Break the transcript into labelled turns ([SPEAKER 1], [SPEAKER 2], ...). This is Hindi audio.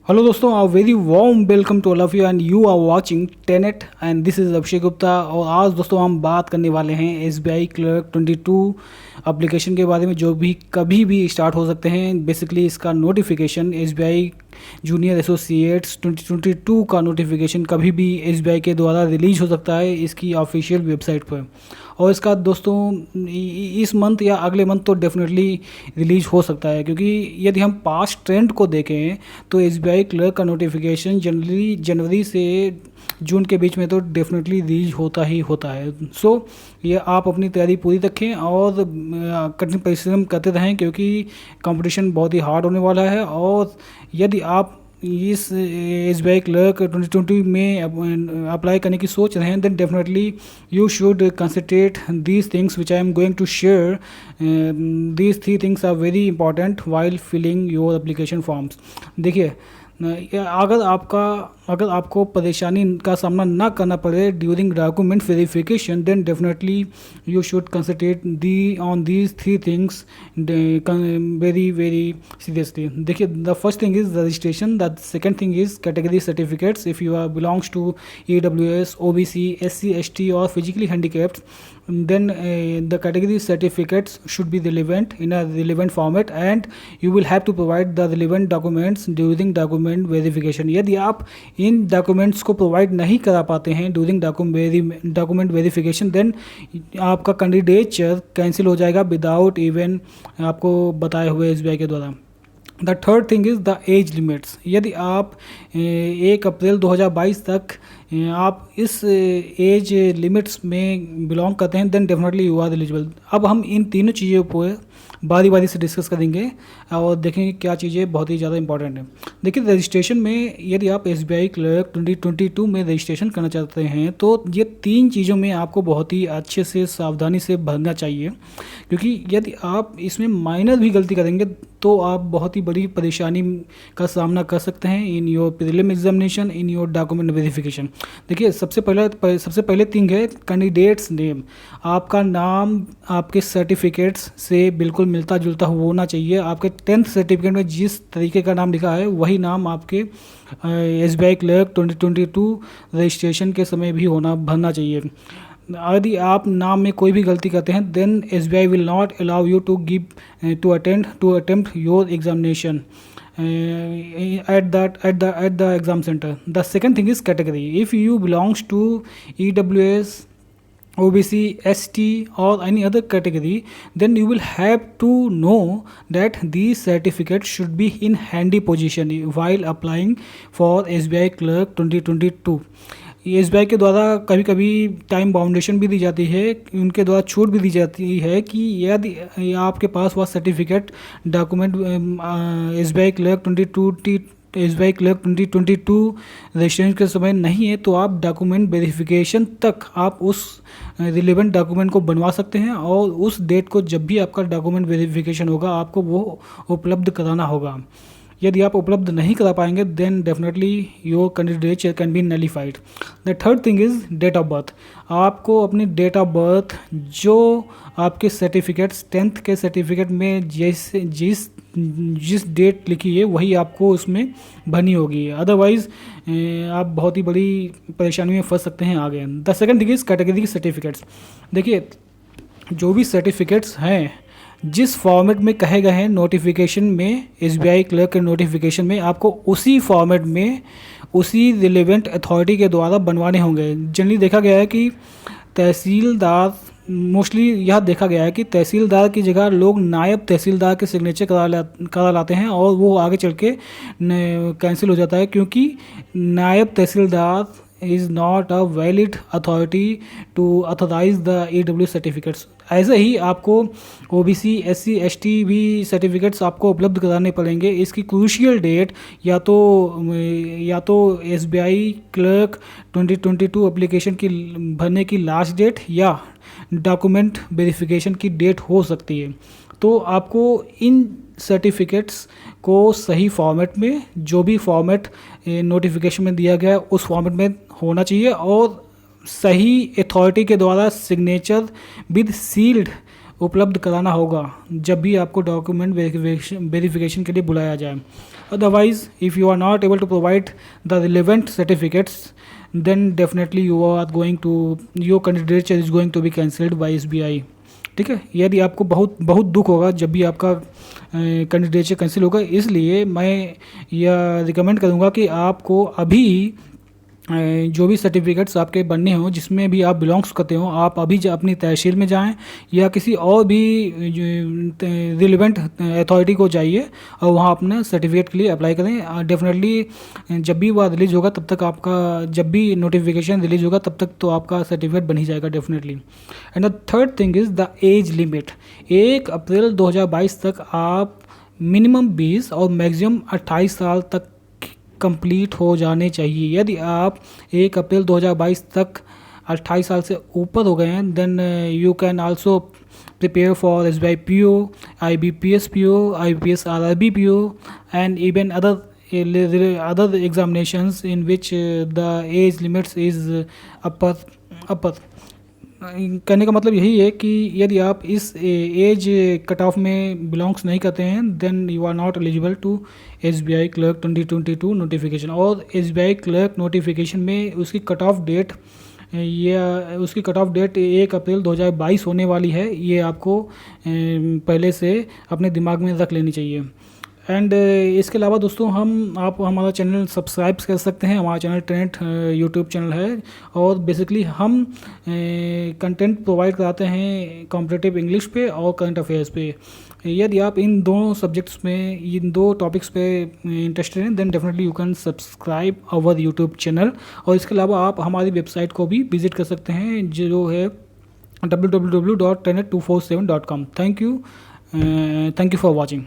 [SPEAKER 1] हेलो दोस्तों, a very warm welcome to all of you and you are watching Tenet and this is Abhishek Gupta. और आज दोस्तों हम बात करने वाले हैं SBI क्लर्क 22 एप्लीकेशन के बारे में, जो भी कभी भी स्टार्ट हो सकते हैं। बेसिकली इसका नोटिफिकेशन SBI जूनियर एसोसिएट्स 2022 का नोटिफिकेशन कभी भी SBI के द्वारा रिलीज हो सकता है इसकी ऑफिशियल वेबसाइट पर। और इसका दोस्तों इस मंथ या अगले मंथ तो डेफिनेटली रिलीज हो सकता है, क्योंकि यदि हम पास्ट ट्रेंड को देखें तो SBI क्लर्क का नोटिफिकेशन जनवरी से जून के बीच में तो डेफिनेटली रिलीज होता ही होता है। सो ये आप अपनी तैयारी पूरी रखें और कठिन परिश्रम करते रहें, क्योंकि कंपटीशन बहुत ही हार्ड होने वाला है। और यदि आप इस SBI क्लर्क 2020 में अप्लाई करने की सोच रहे हैं, then definitely you should considerate these things which I am going to share. These 3 things are very important while filling your application forms. देखिए, अगर आपको परेशानी का सामना ना करना पड़े during document verification, then definitely you should concentrate on these 3 things very very seriously. देखिए, the first thing is registration, the second thing is category certificates if you are belongs to EWS, OBC, SC, ST और physically handicapped, then the category certificates should be relevant in a relevant format and you will have to provide the relevant documents during document verification। यदि आप इन डॉक्यूमेंट्स को प्रोवाइड नहीं करा पाते हैं ड्यूरिंग डॉक्यूमेंट वेरिफिकेशन, देन आपका कैंडिडेचर कैंसिल हो जाएगा विदाउट इवन आपको बताए हुए SBI के द्वारा। The third thing is the age limits. यदि आप 1 अप्रैल 2022 तक आप इस एज लिमिट्स में बिलोंग करते हैं, then definitely you are eligible. अब हम इन तीनों चीज़ों पर बारी बारी से डिस्कस करेंगे और देखेंगे क्या चीज़ें बहुत ही ज़्यादा इंपॉर्टेंट हैं। देखिए, रजिस्ट्रेशन में यदि आप SBI क्लर्क 2022 में रजिस्ट्रेशन करना चाहते हैं तो ये 3 चीज़ों में आपको बहुत ही अच्छे से सावधानी से भरना चाहिए, क्योंकि यदि आप इसमें माइनर भी गलती करेंगे तो आप बहुत ही बड़ी परेशानी का सामना कर सकते हैं in your prelim examination, in your document verification. देखिए, सबसे पहले थिंग है कैंडिडेट्स नेम। आपका नाम आपके सर्टिफिकेट्स से बिल्कुल मिलता जुलता होना चाहिए। आपके 10th सर्टिफिकेट में जिस तरीके का नाम लिखा है वही नाम आपके SBI क्लर्क 2022 रजिस्ट्रेशन के समय भी भरना चाहिए। यदि आप नाम में कोई भी गलती करते हैं, then SBI will not allow you to attempt your examination at the exam center. The second thing is category. If you belongs to EWS, OBC, ST or any other category, then you will have to know that these certificates should be in handy position while applying for SBI clerk 2022। SBI के द्वारा कभी कभी टाइम बाउंडेशन भी दी जाती है, उनके द्वारा छूट भी दी जाती है कि यदि आपके पास वह certificate document SBI clerk 2022 registration के समय नहीं है, तो आप डॉक्यूमेंट वेरिफिकेशन तक आप उस रिलेवेंट डॉक्यूमेंट को बनवा सकते हैं और उस डेट को जब भी आपका डॉक्यूमेंट वेरिफिकेशन होगा आपको वो उपलब्ध कराना होगा। यदि आप उपलब्ध नहीं करा पाएंगे, then definitely your candidature can be nullified. The third thing is date of birth. आपको अपनी डेट ऑफ बर्थ जो आपके सर्टिफिकेट्स 10th के सर्टिफिकेट में जिस डेट लिखी है वही आपको उसमें भरनी होगी, अदरवाइज़ आप बहुत ही बड़ी परेशानी में फंस सकते हैं आगे। The second thing is category certificates. देखिए, जो भी सर्टिफिकेट्स हैं जिस फॉर्मेट में कहे गए हैं नोटिफिकेशन में, SBI क्लर्क के नोटिफिकेशन में, आपको उसी फॉर्मेट में उसी रिलेवेंट अथॉरिटी के द्वारा बनवाने होंगे। जनरली देखा गया है कि मोस्टली यह देखा गया है कि तहसीलदार की जगह लोग नायब तहसीलदार के सिग्नेचर करा लाते हैं और वो आगे चल के कैंसिल हो जाता है, क्योंकि नायब तहसीलदार is not a valid authority to authorize the EW certificates। ऐसे ही आपको OBC, SC, ST भी सर्टिफिकेट्स आपको उपलब्ध कराने पड़ेंगे। इसकी क्रूशियल डेट या तो SBI क्लर्क 2022 एप्लीकेशन की भरने की लास्ट डेट या डॉक्यूमेंट वेरिफिकेशन की डेट हो सकती है। तो आपको इन सर्टिफिकेट्स को सही फॉर्मेट में, जो भी फॉर्मेट नोटिफिकेशन में दिया गया है उस फॉर्मेट में होना चाहिए और सही अथॉरिटी के द्वारा सिग्नेचर विद सील्ड उपलब्ध कराना होगा जब भी आपको डॉक्यूमेंट वेरिफिकेशन के लिए बुलाया जाए। Otherwise, if you are not able to provide the relevant certificates, then definitely your candidature is going to be cancelled by SBI. ठीक है, यदि आपको बहुत बहुत दुख होगा जब भी आपका कैंडिडेचर कैंसिल होगा, इसलिए मैं यह रिकमेंड करूँगा कि आपको अभी जो भी सर्टिफिकेट्स आपके बनने हों, जिसमें भी आप बिलोंग्स करते हो, आप अभी अपनी तहसील में जाएं या किसी और भी रिलेवेंट अथॉरिटी को जाइए और वहाँ अपने सर्टिफिकेट के लिए अप्लाई करें। डेफिनेटली जब भी वह रिलीज़ होगा तब तक आपका, जब भी नोटिफिकेशन रिलीज़ होगा तब तक तो आपका सर्टिफिकेट बन ही जाएगा definitely. And the third thing is the age limit. 1 अप्रैल 2022 तक आप मिनिमम 20 और मैक्सिमम 28 साल तक कंप्लीट हो जाने चाहिए। यदि आप 1 अप्रैल 2022 तक 28 साल से ऊपर हो गए हैं, then you can also prepare for SBI PO, IBPS PO, IBPS RRB PO and even other examinations in which the age limits is upper। कहने का मतलब यही है कि यदि आप इस एज कट ऑफ में बिलोंग्स नहीं करते हैं, then you are not eligible to SBI clerk 2022 notification. और SBI क्लर्क नोटिफिकेशन में उसकी कट ऑफ डेट 1 अप्रैल 2022 होने वाली है। ये आपको पहले से अपने दिमाग में रख लेनी चाहिए। एंड इसके अलावा दोस्तों, आप हमारा चैनल सब्सक्राइब कर सकते हैं। हमारा चैनल ट्रेंड यूट्यूब चैनल है और बेसिकली हम कंटेंट प्रोवाइड कराते हैं कॉम्पिटिटिव इंग्लिश पे और करंट अफेयर्स पे। यदि आप इन दोनों सब्जेक्ट्स में, इन दो टॉपिक्स पे इंटरेस्टेड हैं, then definitely you can subscribe our YouTube channel. और इसके अलावा आप हमारी वेबसाइट को भी विजिट कर सकते हैं, जो है www.tenet247.com। Thank you for watching.